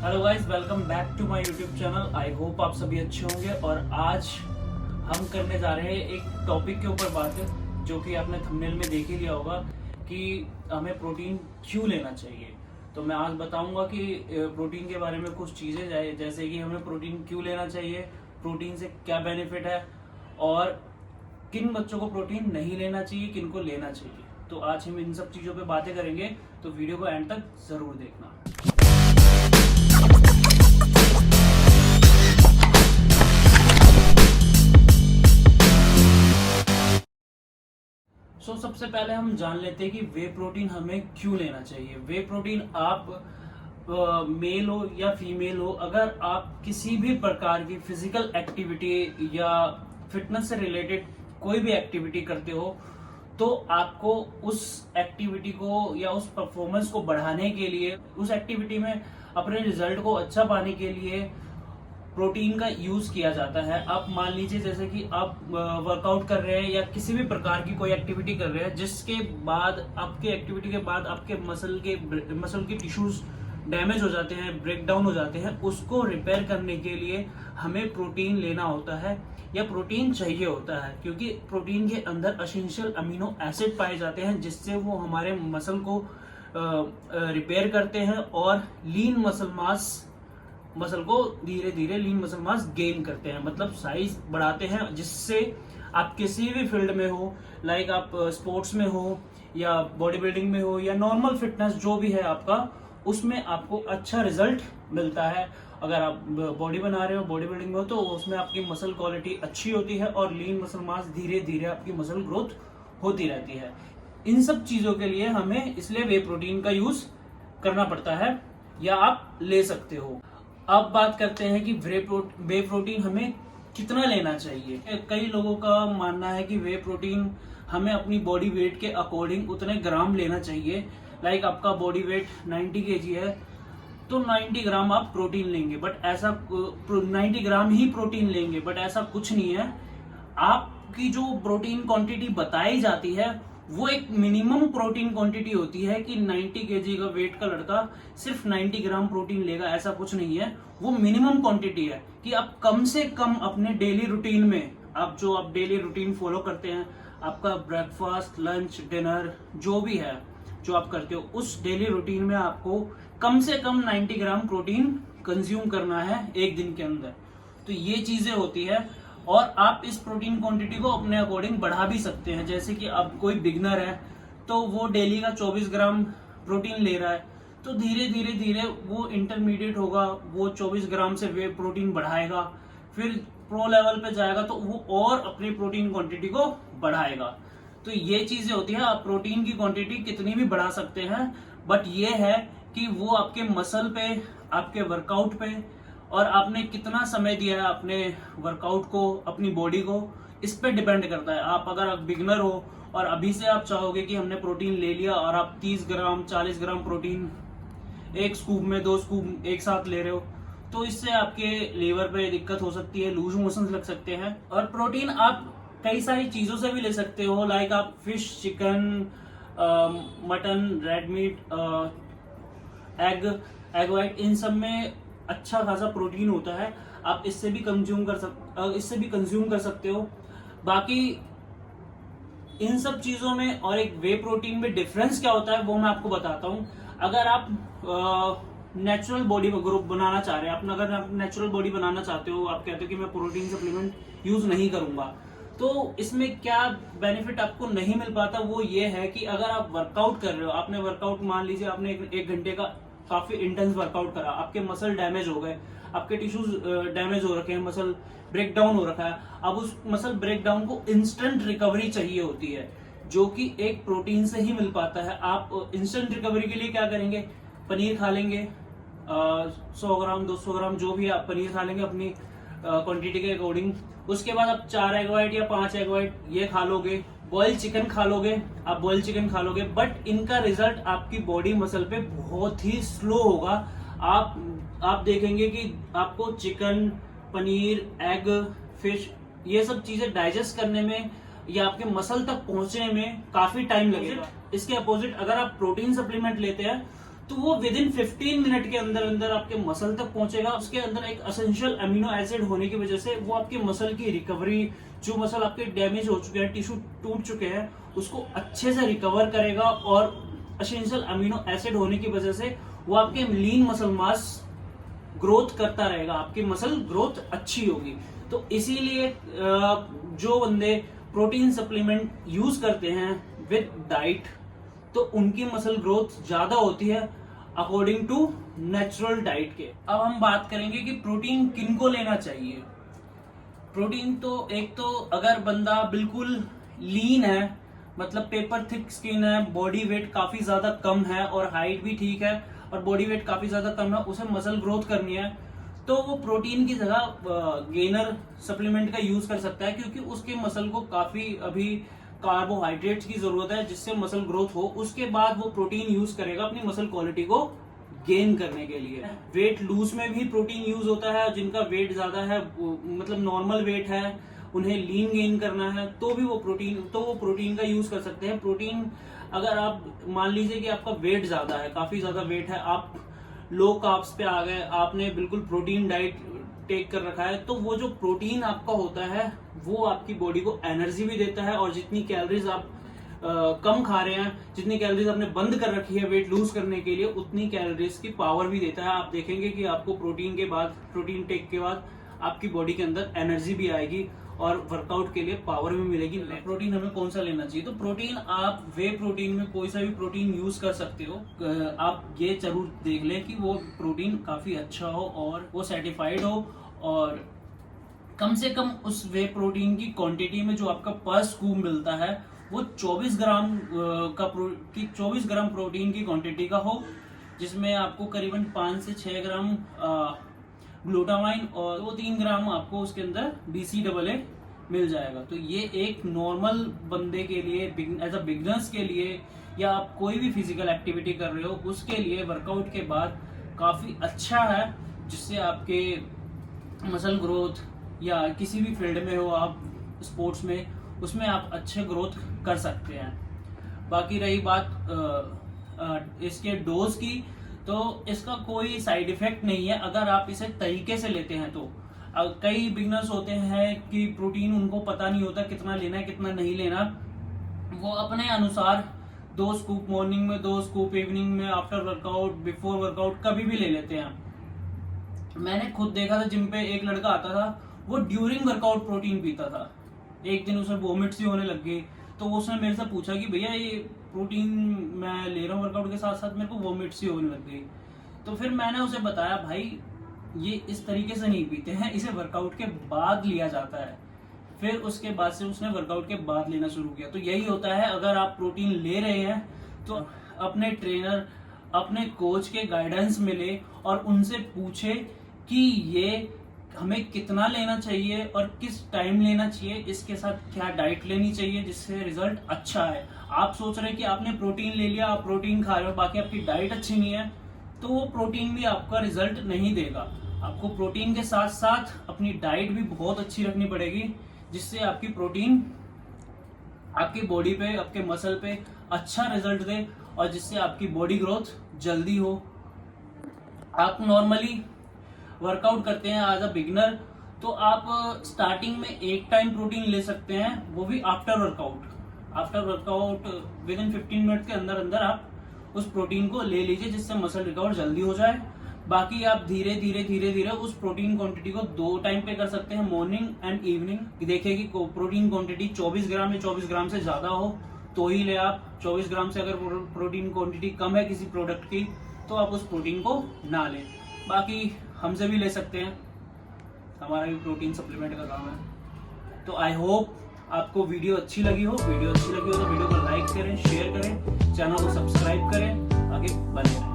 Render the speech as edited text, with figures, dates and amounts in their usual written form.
Hello guys, welcome back to my YouTube channel. I hope आप सभी अच्छे होंगे। और आज हम करने जा रहे हैं एक टॉपिक के ऊपर बात, जो कि आपने थंबनेल में देख ही लिया होगा कि हमें प्रोटीन क्यों लेना चाहिए। तो मैं आज बताऊंगा कि प्रोटीन के बारे में कुछ चीज़ें, जैसे कि हमें प्रोटीन क्यों लेना चाहिए, प्रोटीन से क्या बेनिफिट है और किन बच्चों को प्रोटीन नहीं लेना चाहिए, किन को लेना चाहिए। तो आज हम इन सब चीज़ों पे बातें करेंगे, तो वीडियो को एंड तक ज़रूर देखना। सबसे पहले हम जान लेते हैं कि वे प्रोटीन हमें क्यों लेना चाहिए। वे प्रोटीन आप मेल हो या फीमेल हो, अगर आप किसी भी प्रकार की फिजिकल एक्टिविटी या फिटनेस से रिलेटेड कोई भी एक्टिविटी करते हो, तो आपको उस एक्टिविटी को या उस परफॉर्मेंस को बढ़ाने के लिए, उस एक्टिविटी में अपने रिजल्ट को अच्छा पाने के लिए प्रोटीन का यूज किया जाता है। आप मान लीजिए जैसे कि आप वर्कआउट कर रहे हैं या किसी भी प्रकार की कोई एक्टिविटी कर रहे हैं, जिसके बाद आपके एक्टिविटी के बाद आपके मसल के टिश्यूज डैमेज हो जाते हैं, ब्रेक डाउन हो जाते हैं, उसको रिपेयर करने के लिए हमें प्रोटीन लेना होता है या प्रोटीन चाहिए होता है, क्योंकि प्रोटीन के अंदर एसेंशियल अमीनो एसिड पाए जाते हैं, जिससे वो हमारे मसल को रिपेयर करते हैं और मसल को धीरे धीरे लीन मसल मास गेन करते हैं, मतलब साइज बढ़ाते हैं, जिससे आप किसी भी फील्ड में हो, लाइक आप स्पोर्ट्स में हो या बॉडी बिल्डिंग में हो या नॉर्मल फिटनेस जो भी है आपका, उसमें आपको अच्छा रिजल्ट मिलता है। अगर आप बॉडी बना रहे हो, बॉडी बिल्डिंग में हो, तो उसमें आपकी मसल क्वालिटी अच्छी होती है और लीन मसल मास धीरे धीरे आपकी मसल ग्रोथ होती रहती है। इन सब चीजों के लिए हमें इसलिए वे प्रोटीन का यूज करना पड़ता है या आप ले सकते हो। अब बात करते हैं कि वे प्रोटीन हमें कितना लेना चाहिए। कई लोगों का मानना है कि वे प्रोटीन हमें अपनी बॉडी वेट के अकॉर्डिंग उतने ग्राम लेना चाहिए। लाइक आपका बॉडी वेट 90 केजी है, तो 90 ग्राम आप प्रोटीन लेंगे, बट ऐसा 90 ग्राम ही प्रोटीन लेंगे, बट ऐसा कुछ नहीं है। आपकी जो प्रोटीन क्वांटिटी बताई जाती है, वो एक मिनिमम प्रोटीन क्वांटिटी होती है कि 90 केजी का वेट का लड़का सिर्फ 90 ग्राम प्रोटीन लेगा, ऐसा कुछ नहीं है। वो मिनिमम क्वांटिटी है कि आप कम से कम अपने डेली रूटीन में, आप डेली रूटीन फॉलो करते हैं, आपका ब्रेकफास्ट, लंच, डिनर जो भी है जो आप करते हो, उस डेली रूटीन में आपको कम से कम 90 ग्राम प्रोटीन कंज्यूम करना है एक दिन के अंदर। तो ये चीजें होती है, और आप इस प्रोटीन क्वांटिटी को अपने अकॉर्डिंग बढ़ा भी सकते हैं। जैसे कि अब कोई बिगनर है, तो वो डेली का 24 ग्राम प्रोटीन ले रहा है, तो धीरे धीरे धीरे वो इंटरमीडिएट होगा, वो 24 ग्राम से वे प्रोटीन बढ़ाएगा, फिर प्रो लेवल पे जाएगा तो वो और अपनी प्रोटीन क्वांटिटी को बढ़ाएगा। तो ये चीजें होती है, आप प्रोटीन की क्वांटिटी कितनी भी बढ़ा सकते हैं, बट ये है कि वो आपके मसल पे, आपके वर्कआउट पे, और आपने कितना समय दिया है अपने वर्कआउट को, अपनी बॉडी को, इस पे डिपेंड करता है। अगर आप बिगनर हो और अभी से आप चाहोगे कि हमने प्रोटीन ले लिया और आप 30 ग्राम 40 ग्राम प्रोटीन एक स्कूप में, 2 स्कूप एक साथ ले रहे हो, तो इससे आपके लीवर पे दिक्कत हो सकती है, लूज मोशंस लग सकते हैं। और प्रोटीन आप कई सारी चीजों से भी ले सकते हो, लाइक आप fish, chicken, mutton, red meat, egg white, इन सब में अच्छा खासा प्रोटीन होता है। आप इससे भी कंज्यूम कर सकते हो। बाकी इन सब चीजों में और एक वे प्रोटीन में डिफरेंस क्या होता है, वो मैं आपको बताता हूँ। अगर आप नेचुरल बॉडी ग्रुप बनाना चाह रहे हैं, अगर आप नेचुरल बॉडी बनाना चाहते हो, आप कहते हो कि मैं प्रोटीन सप्लीमेंट यूज नहीं करूंगा, तो इसमें क्या बेनिफिट आपको नहीं मिल पाता, वो ये है कि अगर आप वर्कआउट कर रहे हो, आपने वर्कआउट, मान लीजिए आपने एक घंटे का काफी इंटेंस वर्कआउट करा, आपके मसल डैमेज हो गए, आपके टिश्यूज डैमेज हो रखे हैं, मसल ब्रेक डाउन हो रखा है। अब उस मसल ब्रेक डाउन को इंस्टेंट रिकवरी चाहिए होती है, जो कि एक प्रोटीन से ही मिल पाता है। आप इंस्टेंट रिकवरी के लिए क्या करेंगे, पनीर खा लेंगे, 100 ग्राम 200 ग्राम जो भी आप पनीर खा लेंगे अपनी क्वांटिटी के अकॉर्डिंग। उसके बाद आप 4 एग वाइट या 5 एग वाइट ये खा लोगे, बॉयल चिकन खा लोगे, बट इनका रिजल्ट आपकी बॉडी मसल पे बहुत ही स्लो होगा। आप देखेंगे कि आपको चिकन, पनीर, एग, फिश, ये सब चीजें डाइजेस्ट करने में या आपके मसल तक पहुंचने में काफी टाइम लगेगा। इसके अपोजिट अगर आप प्रोटीन सप्लीमेंट लेते हैं, तो वो विद इन 15 मिनट के अंदर अंदर आपके मसल तक पहुंचेगा। उसके अंदर एक एसेंशियल अमीनो एसिड होने की वजह से वो आपके मसल की रिकवरी, जो मसल आपके डैमेज हो चुके हैं, टिश्यू टूट चुके हैं, उसको अच्छे से रिकवर करेगा। और एसेंशियल अमीनो एसिड होने की वजह से वो आपके लीन मसल मास ग्रोथ करता रहेगा, आपकी मसल ग्रोथ अच्छी होगी। तो इसीलिए जो बंदे प्रोटीन सप्लीमेंट यूज करते हैं विद डाइट, तो उनकी मसल ग्रोथ ज्यादा होती है अकॉर्डिंग टू नेचुरल डाइट के। अब हम बात करेंगे कि प्रोटीन किनको लेना चाहिए। प्रोटीन तो एक तो अगर बंदा बिल्कुल लीन है, मतलब पेपर थिक स्किन है, बॉडी वेट काफी ज्यादा कम है और हाइट भी ठीक है और बॉडी वेट काफी ज्यादा कम है, उसे मसल ग्रोथ करनी है, तो वो प्रोटीन की जगह गेनर सप्लीमेंट का यूज कर सकता है, क्योंकि उसके मसल को काफी अभी कार्बोहाइड्रेट्स की जरूरत है जिससे मसल ग्रोथ हो। उसके बाद वो प्रोटीन यूज करेगा अपनी मसल क्वालिटी को गेन करने के लिए। वेट लूज में भी प्रोटीन यूज होता है। जिनका वेट ज्यादा है, मतलब नॉर्मल वेट है, उन्हें लीन गेन करना है, तो भी वो प्रोटीन का यूज कर सकते हैं। प्रोटीन अगर आप मान लीजिए कि आपका वेट ज्यादा है, काफी ज्यादा वेट है, आप लो कार्ब्स पे आ गए, आपने बिल्कुल प्रोटीन डाइट टेक कर रखा है, तो वो जो प्रोटीन आपका होता है वो आपकी बॉडी को एनर्जी भी देता है। और जितनी कैलोरीज आप कम खा रहे हैं, जितनी कैलोरीज आपने बंद कर रखी है वेट लूज करने के लिए, उतनी कैलोरीज की पावर भी देता है। आप देखेंगे कि आपको प्रोटीन टेक के बाद आपकी बॉडी के अंदर एनर्जी भी आएगी और वर्कआउट के लिए पावर भी मिलेगी। प्रोटीन हमें कौन सा लेना चाहिए? तो प्रोटीन आप वे प्रोटीन में कोई सा भी प्रोटीन यूज कर सकते हो। आप ये जरूर देख लें कि वो प्रोटीन काफी अच्छा हो और वो सर्टिफाइड हो, और कम से कम उस वे प्रोटीन की क्वांटिटी में जो आपका पर स्कूप मिलता है वो 24 ग्राम 24 ग्राम प्रोटीन की क्वांटिटी का हो, जिसमें आपको करीबन 5 से 6 ग्राम ग्लूटामाइन और 2-3 ग्राम आपको उसके अंदर BCAA मिल जाएगा। तो ये एक नॉर्मल बंदे के लिए, एज अ बिगनर्स के लिए, या आप कोई भी फिजिकल एक्टिविटी कर रहे हो उसके लिए वर्कआउट के बाद काफी अच्छा है, जिससे आपके मसल ग्रोथ या किसी भी फील्ड में हो आप, स्पोर्ट्स में, उसमें आप अच्छे ग्रोथ कर सकते हैं। बाकी रही बात इसके डोज की, तो इसका कोई साइड इफेक्ट नहीं है अगर आप इसे तरीके से लेते हैं। तो कई बिगनर्स होते हैं कि प्रोटीन उनको पता नहीं होता कितना लेना है कितना नहीं लेना, वो अपने अनुसार 2 स्कूप मॉर्निंग में, 2 स्कूप इवनिंग में, आफ्टर वर्कआउट, बिफोर वर्कआउट, कभी भी ले लेते हैं। मैंने खुद देखा था जिम पे एक लड़का आता था, वो ड्यूरिंग वर्कआउट प्रोटीन पीता था। एक दिन उसे वोमिट सी होने लग गई, तो उसने मेरे से पूछा कि भैया ये प्रोटीन मैं ले रहा हूँ वर्कआउट के साथ साथ, मेरे को वोमिट सी होने लग गई। तो फिर मैंने उसे बताया, भाई ये इस तरीके से नहीं पीते हैं, इसे वर्कआउट के बाद लिया जाता है। फिर उसके बाद से उसने वर्कआउट के बाद लेना शुरू किया। तो यही होता है, अगर आप प्रोटीन ले रहे हैं तो अपने ट्रेनर, अपने कोच के गाइडेंस मिले और उनसे पूछे कि ये हमें कितना लेना चाहिए और किस टाइम लेना चाहिए, इसके साथ क्या डाइट लेनी चाहिए जिससे रिजल्ट अच्छा है। आप सोच रहे हैं कि आपने प्रोटीन ले लिया, आप प्रोटीन खा रहे हो, बाकी आपकी डाइट अच्छी नहीं है, तो वो प्रोटीन भी आपका रिजल्ट नहीं देगा। आपको प्रोटीन के साथ साथ अपनी डाइट भी बहुत अच्छी रखनी पड़ेगी, जिससे आपकी प्रोटीन आपकी बॉडी पे, आपके मसल पे अच्छा रिजल्ट दे और जिससे आपकी बॉडी ग्रोथ जल्दी हो। आप नॉर्मली वर्कआउट करते हैं एज अ बिगिनर, तो आप स्टार्टिंग में एक टाइम प्रोटीन ले सकते हैं, वो भी after workout with in 15 minute के अंदर अंदर आप उस प्रोटीन को ले लीजिए, जिससे मसल रिकवर जल्दी हो जाए। बाकी आप धीरे धीरे उस प्रोटीन क्वांटिटी को 2 टाइम पे कर सकते हैं, मॉर्निंग एंड इवनिंग। देखिए कि प्रोटीन क्वांटिटी 24 ग्राम या 24 ग्राम से ज्यादा हो तो ही ले आप। 24 ग्राम से अगर प्रोटीन क्वांटिटी कम है किसी प्रोडक्ट की, तो आप उस प्रोटीन को ना लें। बाकी हमसे भी ले सकते हैं, हमारा भी प्रोटीन सप्लीमेंट का काम है। तो आई होप आपको वीडियो अच्छी लगी हो। वीडियो अच्छी लगी हो तो वीडियो को लाइक करें, शेयर करें, चैनल को सब्सक्राइब करें, आगे बने रहें।